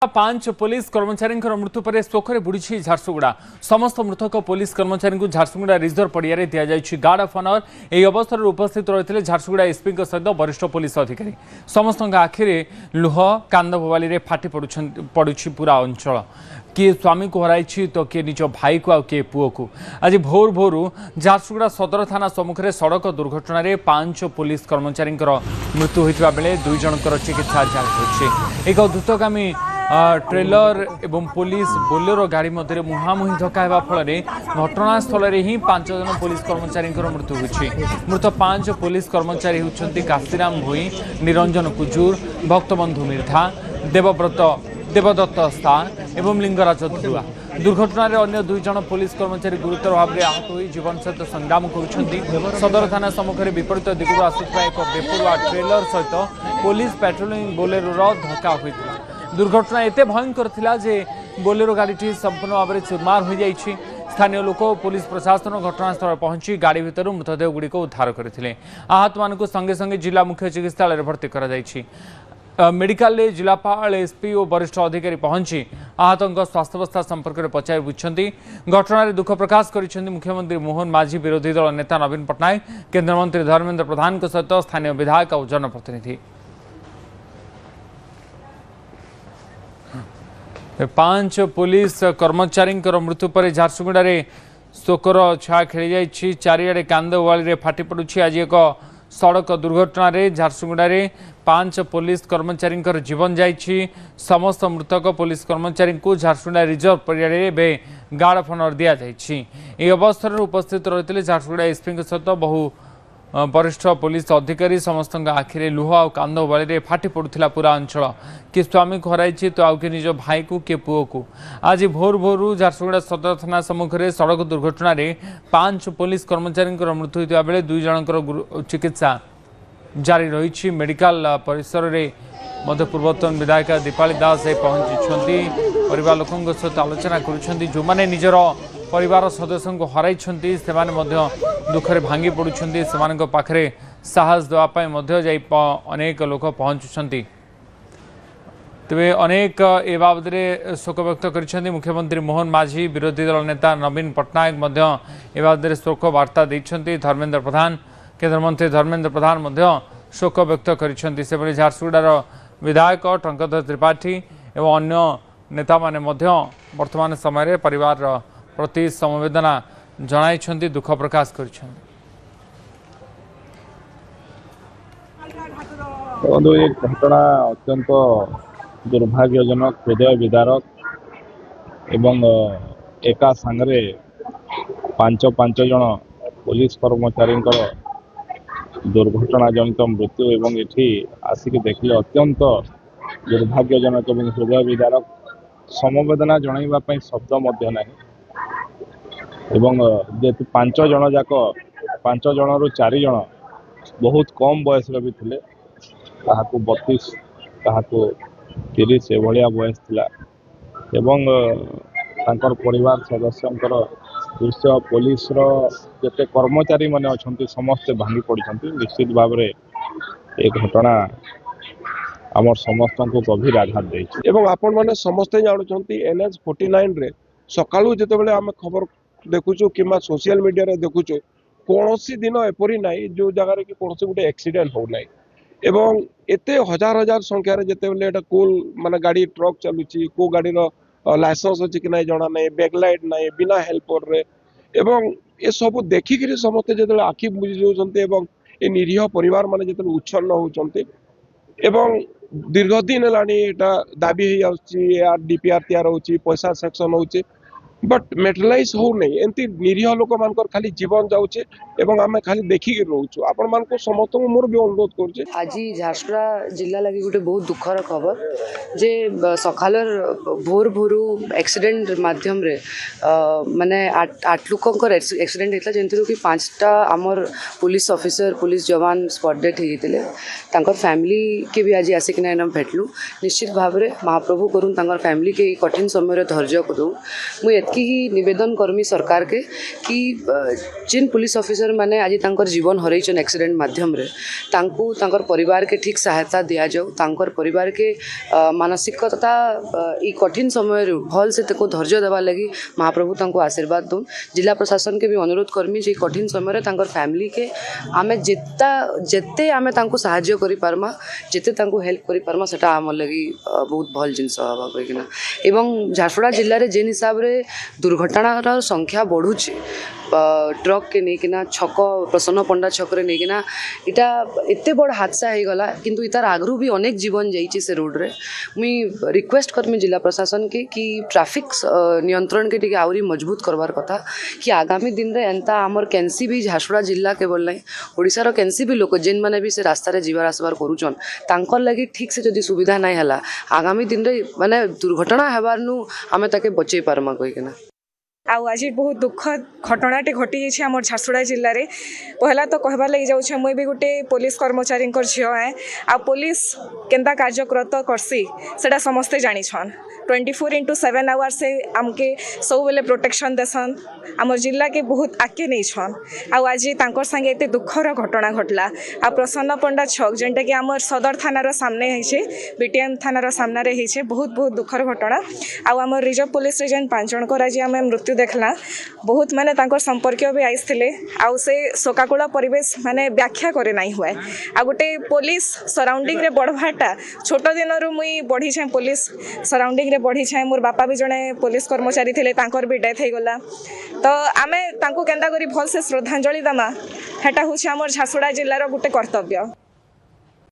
पांच पुलिस कर्मचारी मृत्यु पर शोकरे बुड़ी झारसुगुड़ा समस्त मृतक पुलिस कर्मचारी झारसुगुड़ा रिजर्व पड़िया दिया गार्ड ऑफ ऑनर यह अवसर उपस्थित रही थे झारसुगुड़ा एसपी सहित वरिष्ठ पुलिस अधिकारी समस्त आखिरे लुह कांद बोवाली फाटी पड़ुछि पूरा अंचल किए स्वामी को हराई तो किए निज भाई को किए पुओ को आज भोर भोर झारसुगुड़ा सदर थाना सम्मुखें सड़क दुर्घटन 5 पुलिस कर्मचारी मृत्यु होता बेले 2 जनकर चिकित्सा जारी होती एक द्रुतगामी ट्रेलर एवं पुलिस बोलेरो गाड़ी मध्य मुहांमुही धक्का होगा फल घटनास्थल ही 5 जन पुलिस कर्मचारी मृत्यु होती मृत 5 पुलिस कर्मचारी होती काशीराम भोई निरंजन कुजूर भक्तबंधु मिर्धा देवदत्त स्था एवं लिंगराज ध्रुआ दुर्घटन अन्य 2 जन पुलिस कर्मचारी गुरुतर भाव में आहत हो जीवन सहित संग्राम कर सदर थाना सम्मुखें विपरीत दिगरू आसुवा एक बेपरुआ ट्रेलर सहित पुलिस पेट्रोलिंग बोलेरो धक्का होता दुर्घटना एते भयंकर थिला जे बोलेरो गाड़ी संपूर्ण भाव में चुरमार हो जाइए स्थानीय लोक पुलिस प्रशासन घटनास्थल पहुंची गाड़ी भितर मृतदेह गुड़िक उद्धार करते आहत मानक संगे संगे जिला मुख्य चिकित्सालय भर्ती कर मेडिकल जिलापाल एसपी और वरिष्ठ अधिकारी पहुंची आहतों स्वास्थ्यावस्था संपर्क में पचारि बुझुछंती घटना दुख प्रकाश कर मुख्यमंत्री मोहन माझी विरोधी दल नेता नवीन पट्टनायक केन्द्रमंत्री धर्मेन्द्र प्रधान सहित स्थानीय विधायक और जनप्रतिनिधि 5 पुलिस कर्मचारी मृत्यु पर झारसुगुड़ा शोकर छा खेली जाइए चारिड़े कांद बोवाली फाटी पड़ुछि आज एक सड़क दुर्घटन झारसुगुड़ा 5 पुलिस कर्मचारी जीवन जाइए समस्त मृतक पुलिस कर्मचारी को झारसुगुड़ा रिजर्व पड़िया गार्ड ऑफ ऑनर दि जाइए अवसर उपस्थित रही थे झारसुगुड़ा एसपी सहित बहु वरिष्ठ पुलिस अधिकारी समस्त आखिरे लुह और कांद बोवाली फाटी पड़ूला पूरा अंचल किए स्वामी को हराई तो आउ किए निज भाई को किए पुओ को आज भोर भोर झारसुगुड़ा सदर थाना सम्मुखें सड़क दुर्घटन 5 पुलिस कर्मचारी मृत्यु होता बेले 2 जनकर चिकित्सा जारी रही मेडिकल परिसर में मध्य पूर्वतन विधायिका दीपाली दास पहुंची परिवार लोकों सहित आलोचना कर जो मैंने निजर परिवार सदस्य को हराई से दुखरे भांगी पड़ुछंती से पाखरे साहस देवाई अनेक लोक पहुँचुंट तेरे अनेक ए बाबद शोक व्यक्त कर मुख्यमंत्री मोहन माझी विरोधी दल नेता नवीन पट्टनायक ए बाबद शोक वार्ता देते धर्मेन्द्र प्रधान केन्द्रमंत्री धर्मेन्द्र प्रधान शोक व्यक्त कर झारसुगुड़ार विधायक टंकधर त्रिपाठी एवं अन्य नेता माने वर्तमान समय परिवार प्रति समवेदना जनाई दुख प्रकाश कर एक घटना अत्यंत दुर्भाग्यजनक हृदय विदारक एवं एका सांगरे 5 जन पुलिस कर्मचारी दुर्घटना जनित मृत्यु एवं एठी आसिक देखिले अत्यंत दुर्भाग्यजनक एवं हृदय विदारक समवेदना जणाइबा शब्द मध्य नहीं एवं जेतु 5 जन जाक 5 जन रु 4 जन बहुत कम बयस भी थे 32 क्या 30 एभलिया बयस थिला एवं तांकर परिवार सदस्य दृश्य पुलिस जिते कर्मचारी माने अच्छा समस्ते भांगी पड़ती निश्चित भाव में एक घटना आम समस्त को गभीर आघात देछि एवं आपण माने समस्ते जानुचंती NH 49 रे सकाळू जेतेबेले आमे खबर देखुचु किमा सोशल मीडिया रे देखुचु कोनोसी दिन एपरी नाही जो जगह रे कि कोनोसी गुटे एक्सीडेंट हो नाही एवं एते हजार हजार संख्या रे जेतेबेले एटा कोल माने गाड़ी ट्रक चलुची को गाड़ी रो लाइसेंस अछि कि नाही जणा नाही बैकलाइट नाही बिना हेल्पर रे एवं ए सब देखिकरी समस्त जेतेबेले आखि बुझी जोचंती एवं ए निरीह परिवार माने जेतेबेले उच्छन्न होचंती एवं दीर्घ दिन लानी एटा दाबी हे आउची यार डीपीआर तैयार होची पैसा सेक्शन होची बट मेटलाइज हो नहीं एंती निरीह लोक मानकर खाली जीवन जाउचे एवं आमे खाली देखि के रहउछु आपण मान को समस्त मोर भी अनुरोध करछे आज झारसुगुड़ा जिला लगी गोटे बहुत दुखर खबर जे सखालर भोर भोरू एक्सीडेंट माध्यम रे माने 8 लोकंकर एक्सीडेंट हेतला जेंतु कि 5टा आमर पुलिस ऑफिसर पुलिस जवान स्पॉट डेथ हेतिले तांकर फैमिली के भी आज आसिक ना भेटलु निश्चित भाव में महाप्रभु करून तांकर फैमिली के कठिन समय रे धैर्य करू मु एतकी ही निवेदन करमी सरकार के कि जिन पुलिस ऑफिसर माने आज तांकर जीवन हरैछन एक्सीडेंट माध्यम रे तांको तांकर परिवार के ठीक सहायता दिया जाऊ तांकर परिवार के मानसिकता ई कठिन समय रे भल से तको धैर्य देवा लगी महाप्रभु तांको आशीर्वाद दून जिला प्रशासन के भी अनुरोध करमी जे कठिन समय रे तांकर फैमिली के आमे जेते आमे तांको सहायता करि पारमा जेते तांको हेल्प करि पारमा सेटा हमर लगी बहुत भल जिनस हवा कहिना एवं झारसुगुड़ा जिल्ला रे जेन हिसाब रे दुर्घटनार संख्या बढ़ुची ट्रक के नेकिना छक प्रसन्न पंडा छक रे नेकिना इटा एते बड़ हादसा हो गला किंतु इतार आगरू भी अनेक जीवन जाइछि से रोड रे मुई रिक्वेस्ट करमी जिला प्रशासन के कि ट्रैफिक नियंत्रण के टिके आउरी मजबूत करवार कथा कि आगामी दिन रे एंता हमर कैंसी भी झारसुगुड़ा जिल्ला केवल नहीं ओडिसा रो कैंसी भी लोक जेन माने भी से रास्ता रे जीवार आसबार करूछन तांकर लागि ठीक से जदी सुविधा नहीं हला आगामी दिन रे माने दुर्घटना हेबार नु आमे ताके बचै पारमा कहिकेना आउ आज बहुत दुखद घटनाटे घटी जाइए आम झारसुगुड़ा जिले में पहला तो कहबार लगी जाऊँ मुई भी गोटे पुलिस कर्मचारी झील है आ पुलिस केंता कार्यरत करसी सेटा समस्ते जानिछन 24/7 आवर से आमके सब बेले प्रोटेक्शन देसन आम जिला के बहुत आगे नहीं छन आज तांकर संगे एते दुखर घटना घटला आ प्रसन्न पंडा छक जेनटा कि आम सदर थानार सामने है बीटीएम थानार सामने है बहुत बहुत दुखर घटना आम रिजर्व पुलिस जेन 5 जनकर आज आम मृत्यु देखला बहुत माने तांकर संपर्क भी आइसथिले आ से शोकाकुल परिवेश माने व्याख्या करे नहीं हुए आ गोटे पुलिस सराउंडिंग रे बढ़वाटा छोट दिन मुई बढ़ी छे पुलिस सराउंडिंग रे बढ़ी छे मोर बापा भी जने पुलिस कर्मचारी थिले तांकर भी डेथ हो गला तो आमे तांको केंदा करी भल से श्रद्धांजलि दमा हेटा होछि हमर झारसुगुड़ा जिल्लार गोटे कर्तव्य।